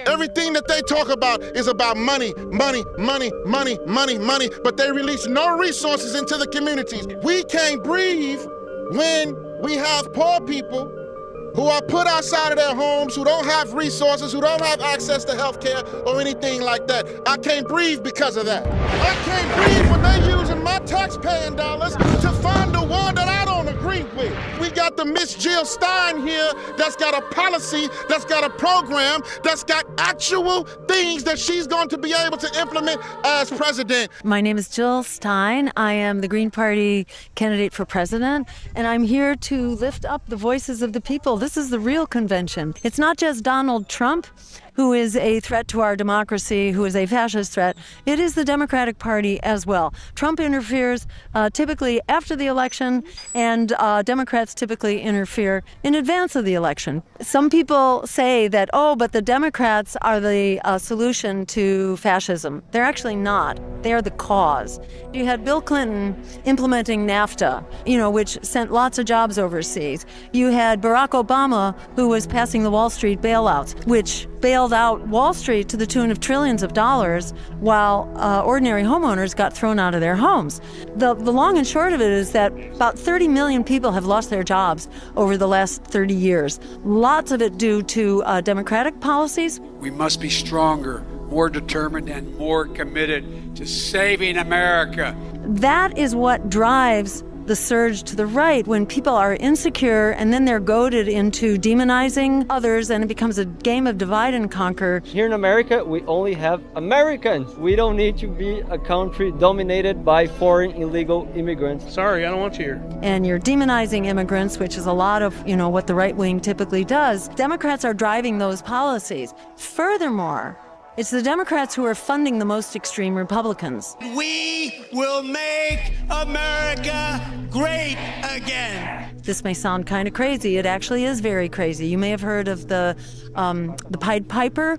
Everything that they talk about is about money, money, money, money, money, money, but they release no resources into the communities. We can't breathe when we have poor people who are put outside of their homes, who don't have resources, who don't have access to health care or anything like that. I can't breathe because of that. I can't breathe when they're using my taxpaying dollars to fund the war that I don't agree with. We got the Miss Jill Stein here that's got a policy, that's got a program, that's got actual things that she's going to be able to implement as president. My name is Jill Stein. I am the Green Party candidate for president, and I'm here to lift up the voices of the people. This is the real convention. It's not just Donald Trump, who is a threat to our democracy, who is a fascist threat. It is the Democratic Party as well. Trump interferes typically after the election, and Democrats typically interfere in advance of the election. Some people say that, oh, but the Democrats are the solution to fascism. They're actually not. They are the cause. You had Bill Clinton implementing NAFTA, which sent lots of jobs overseas. You had Barack Obama, who was passing the Wall Street bailouts, which bailed out Wall Street to the tune of trillions of dollars, while ordinary homeowners got thrown out of their homes. The long and short of it is that about 30 million people have lost their jobs over the last 30 years. Lots of it due to Democratic policies. We must be stronger, more determined, and more committed to saving America. That is what drives the surge to the right, when people are insecure and then they're goaded into demonizing others, and it becomes a game of divide and conquer. Here in America, we only have Americans. We don't need to be a country dominated by foreign illegal immigrants. Sorry, I don't want you here. And you're demonizing immigrants, which is a lot of, what the right wing typically does. Democrats are driving those policies. Furthermore, it's the Democrats who are funding the most extreme Republicans. We will make America great again. This may sound kind of crazy. It actually is very crazy. You may have heard of the Pied Piper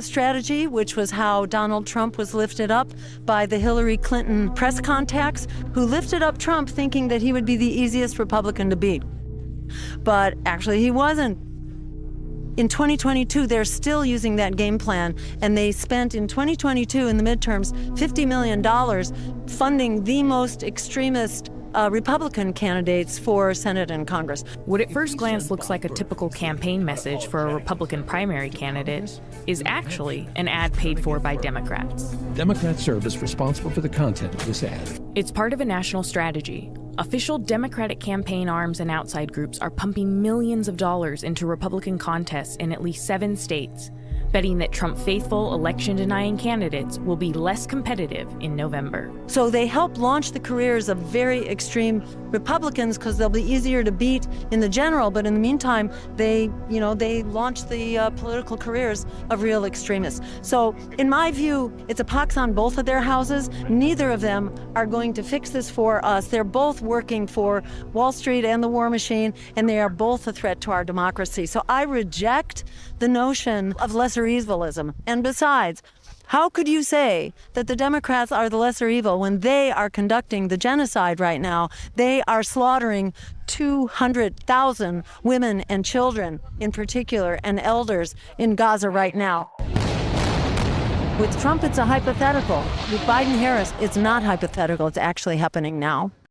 strategy, which was how Donald Trump was lifted up by the Hillary Clinton press contacts, who lifted up Trump thinking that he would be the easiest Republican to beat. But actually he wasn't. In 2022, they're still using that game plan, and they spent in 2022 in the midterms $50 million funding the most extremist Republican candidates for Senate and Congress. What at first glance looks like a typical campaign message for a Republican primary candidate is actually an ad paid for by Democrats. Democrats serve as responsible for the content of this ad. It's part of a national strategy. Official Democratic campaign arms and outside groups are pumping millions of dollars into Republican contests in at least 7 states, betting that Trump-faithful, election-denying candidates will be less competitive in November. So they help launch the careers of very extreme Republicans because they'll be easier to beat in the general, but in the meantime, they launch the political careers of real extremists. So in my view, it's a pox on both of their houses. Neither of them are going to fix this for us. They're both working for Wall Street and the war machine, and they are both a threat to our democracy. So I reject the notion of lesser evilism. And besides, how could you say that the Democrats are the lesser evil when they are conducting the genocide right now? They are slaughtering 200,000 women and children in particular, and elders in Gaza right now. With Trump, it's a hypothetical. With Biden-Harris, it's not hypothetical. It's actually happening now.